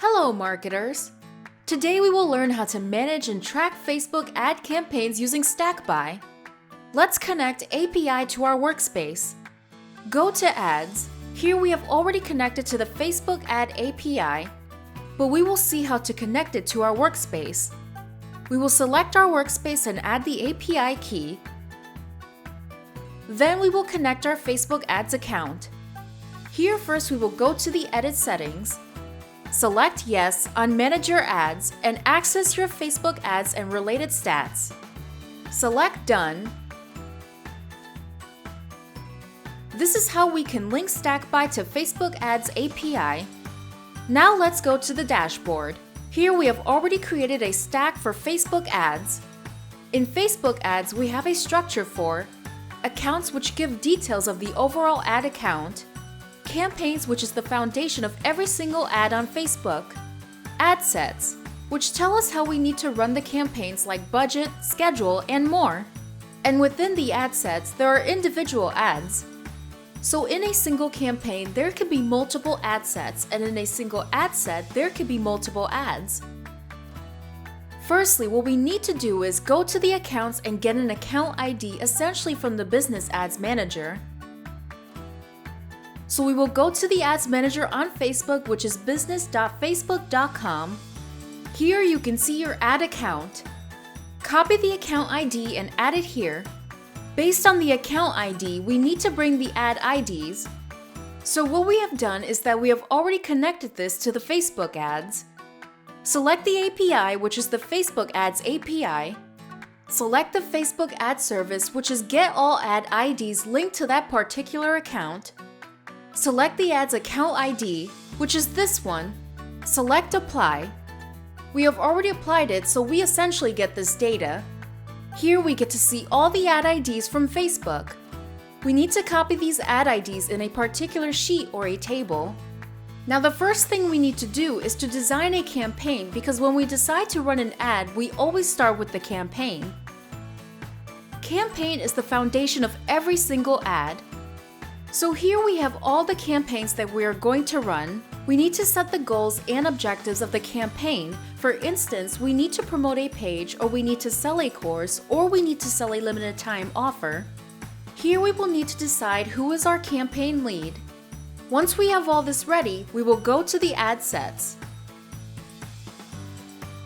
Hello, marketers! Today we will learn how to manage and track Facebook ad campaigns using Stackby. Let's connect API to our workspace. Go to Ads. Here we have already connected to the Facebook ad API, but we will see how to connect it to our workspace. We will select our workspace and add the API key. Then we will connect our Facebook ads account. Here first we will go to the Edit settings. Select Yes on Manage Your Ads and access your Facebook ads and related stats. Select Done. This is how we can link Stackby to Facebook Ads API. Now let's go to the dashboard. Here we have already created a stack for Facebook ads. In Facebook ads, we have a structure for accounts, which give details of the overall ad account, campaigns, which is the foundation of every single ad on Facebook, ad sets, which tell us how we need to run the campaigns like budget, schedule, and more. And within the ad sets, there are individual ads. So in a single campaign, there could be multiple ad sets, and in a single ad set, there could be multiple ads. Firstly, what we need to do is go to the accounts and get an account ID essentially from the Business Ads Manager. So we will go to the Ads Manager on Facebook, which is business.facebook.com. Here you can see your ad account. Copy the account ID and add it here. Based on the account ID, we need to bring the ad IDs. So what we have done is that we have already connected this to the Facebook ads. Select the API, which is the Facebook Ads API. Select the Facebook ad service, which is Get All Ad IDs linked to that particular account. Select the ad's account ID, which is this one. Select Apply. We have already applied it, so we essentially get this data. Here we get to see all the ad IDs from Facebook. We need to copy these ad IDs in a particular sheet or a table. Now the first thing we need to do is to design a campaign, because when we decide to run an ad, we always start with the campaign. Campaign is the foundation of every single ad. So here we have all the campaigns that we are going to run. We need to set the goals and objectives of the campaign. For instance, we need to promote a page, or we need to sell a course, or we need to sell a limited time offer. Here we will need to decide who is our campaign lead. Once we have all this ready, we will go to the ad sets.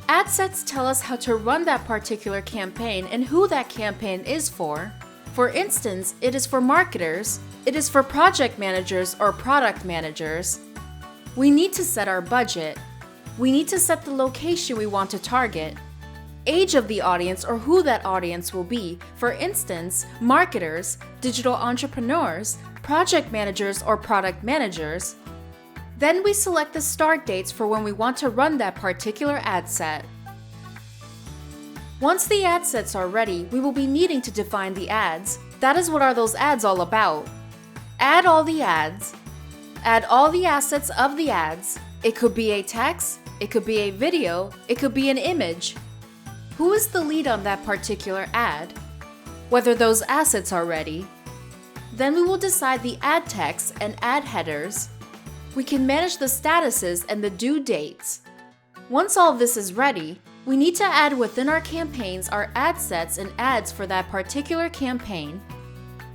Ad sets tell us how to run that particular campaign and who that campaign is for. For instance, it is for marketers, it is for project managers or product managers. We need to set our budget. We need to set the location we want to target, age of the audience or who that audience will be. For instance, marketers, digital entrepreneurs, project managers or product managers. Then we select the start dates for when we want to run that particular ad set. Once the ad sets are ready, we will be needing to define the ads. That is what are those ads all about. Add all the ads. Add all the assets of the ads. It could be a text, it could be a video, it could be an image. Who is the lead on that particular ad? Whether those assets are ready. Then we will decide the ad text and ad headers. We can manage the statuses and the due dates. Once all this is ready, we need to add within our campaigns our ad sets and ads for that particular campaign.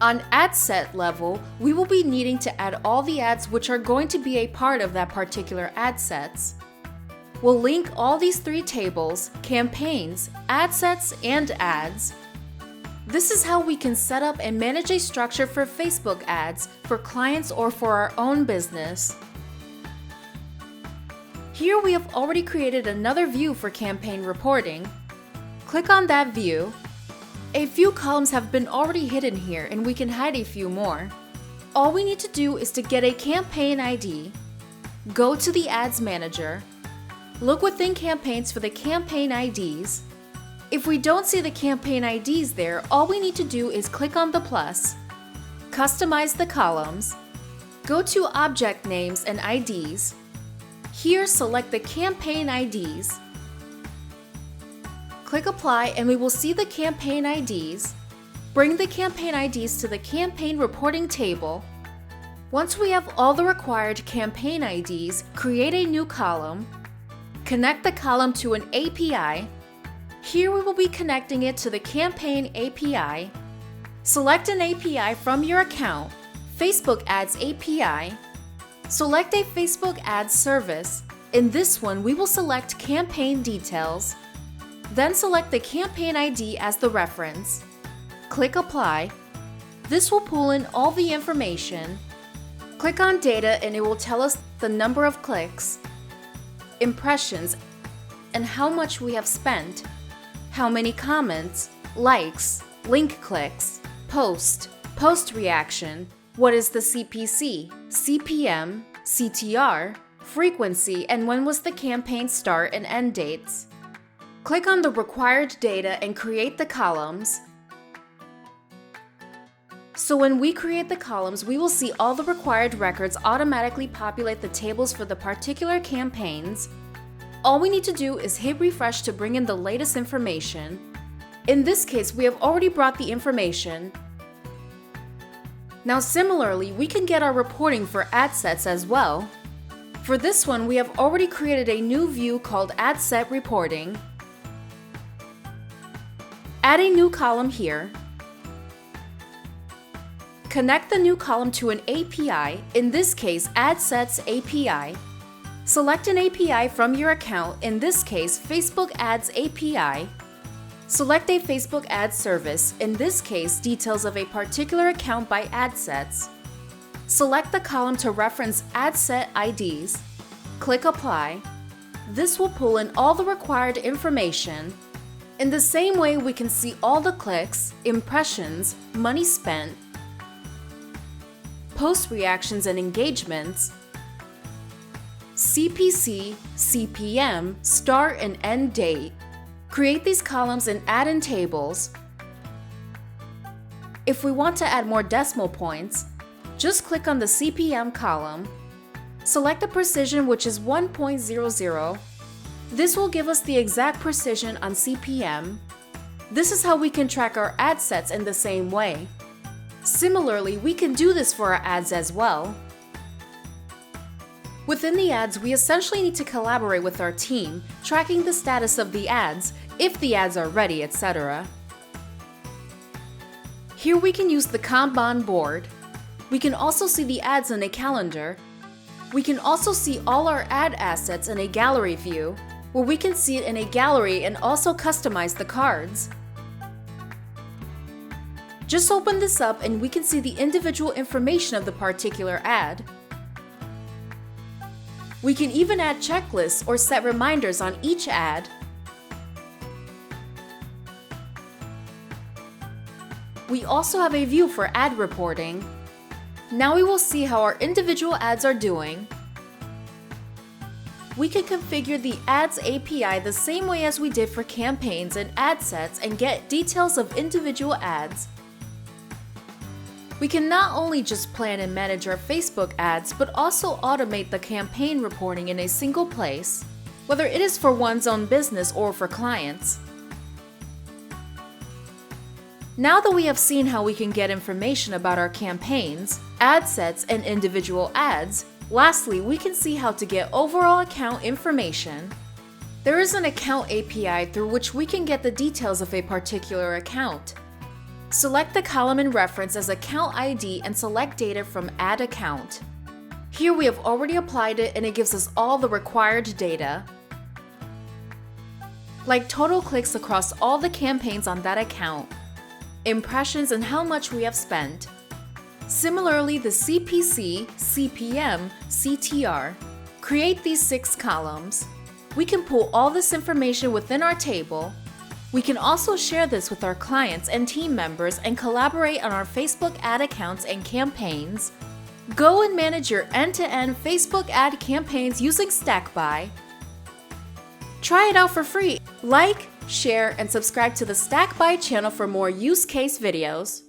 On ad set level, we will be needing to add all the ads which are going to be a part of that particular ad sets. We'll link all these three tables, campaigns, ad sets, and ads. This is how we can set up and manage a structure for Facebook ads for clients or for our own business. Here we have already created another view for campaign reporting. Click on that view. A few columns have been already hidden here, and we can hide a few more. All we need to do is to get a campaign ID. Go to the Ads Manager. Look within campaigns for the campaign IDs. If we don't see the campaign IDs there, all we need to do is click on the plus. Customize the columns. Go to Object Names and IDs. Here select the campaign IDs. Click Apply and we will see the campaign IDs. Bring the campaign IDs to the campaign reporting table. Once we have all the required campaign IDs, create a new column. Connect the column to an API. Here we will be connecting it to the campaign API. Select an API from your account, Facebook Ads API. Select a Facebook Ads service. In this one, we will select Campaign Details. Then select the campaign ID as the reference. Click Apply. This will pull in all the information. Click on Data and it will tell us the number of clicks, impressions, and how much we have spent, how many comments, likes, link clicks, post reaction, what is the CPC, CPM, CTR, frequency, and when was the campaign start and end dates. Click on the required data and create the columns. So when we create the columns, we will see all the required records automatically populate the tables for the particular campaigns. All we need to do is hit refresh to bring in the latest information. In this case, we have already brought the information. Now similarly, we can get our reporting for ad sets as well. For this one, we have already created a new view called Ad Set Reporting. Add a new column here. Connect the new column to an API, in this case Ad Sets API. Select an API from your account, in this case Facebook Ads API. Select a Facebook Ads service, in this case details of a particular account by ad sets. Select the column to reference ad set IDs. Click Apply. This will pull in all the required information. In the same way, we can see all the clicks, impressions, money spent, post reactions and engagements, CPC, CPM, start and end date. Create these columns and add in tables. If we want to add more decimal points, just click on the CPM column. Select the precision, which is 1.00. This will give us the exact precision on CPM. This is how we can track our ad sets in the same way. Similarly, we can do this for our ads as well. Within the ads, we essentially need to collaborate with our team, tracking the status of the ads, if the ads are ready, etc. Here we can use the Kanban board. We can also see the ads in a calendar. We can also see all our ad assets in a gallery view, where we can see it in a gallery and also customize the cards. Just open this up and we can see the individual information of the particular ad. We can even add checklists or set reminders on each ad. We also have a view for ad reporting. Now we will see how our individual ads are doing. We can configure the Ads API the same way as we did for campaigns and ad sets and get details of individual ads. We can not only just plan and manage our Facebook ads, but also automate the campaign reporting in a single place, whether it is for one's own business or for clients. Now that we have seen how we can get information about our campaigns, ad sets, and individual ads, lastly, we can see how to get overall account information. There is an account API through which we can get the details of a particular account. Select the column in reference as account ID and select data from Add Account. Here we have already applied it and it gives us all the required data, like total clicks across all the campaigns on that account, impressions and how much we have spent. Similarly, the CPC, CPM, CTR. Create these 6 columns. We can pull all this information within our table. We can also share this with our clients and team members and collaborate on our Facebook ad accounts and campaigns. Go and manage your end-to-end Facebook ad campaigns using Stackby. Try it out for free. Like, share, and subscribe to the Stackby channel for more use case videos.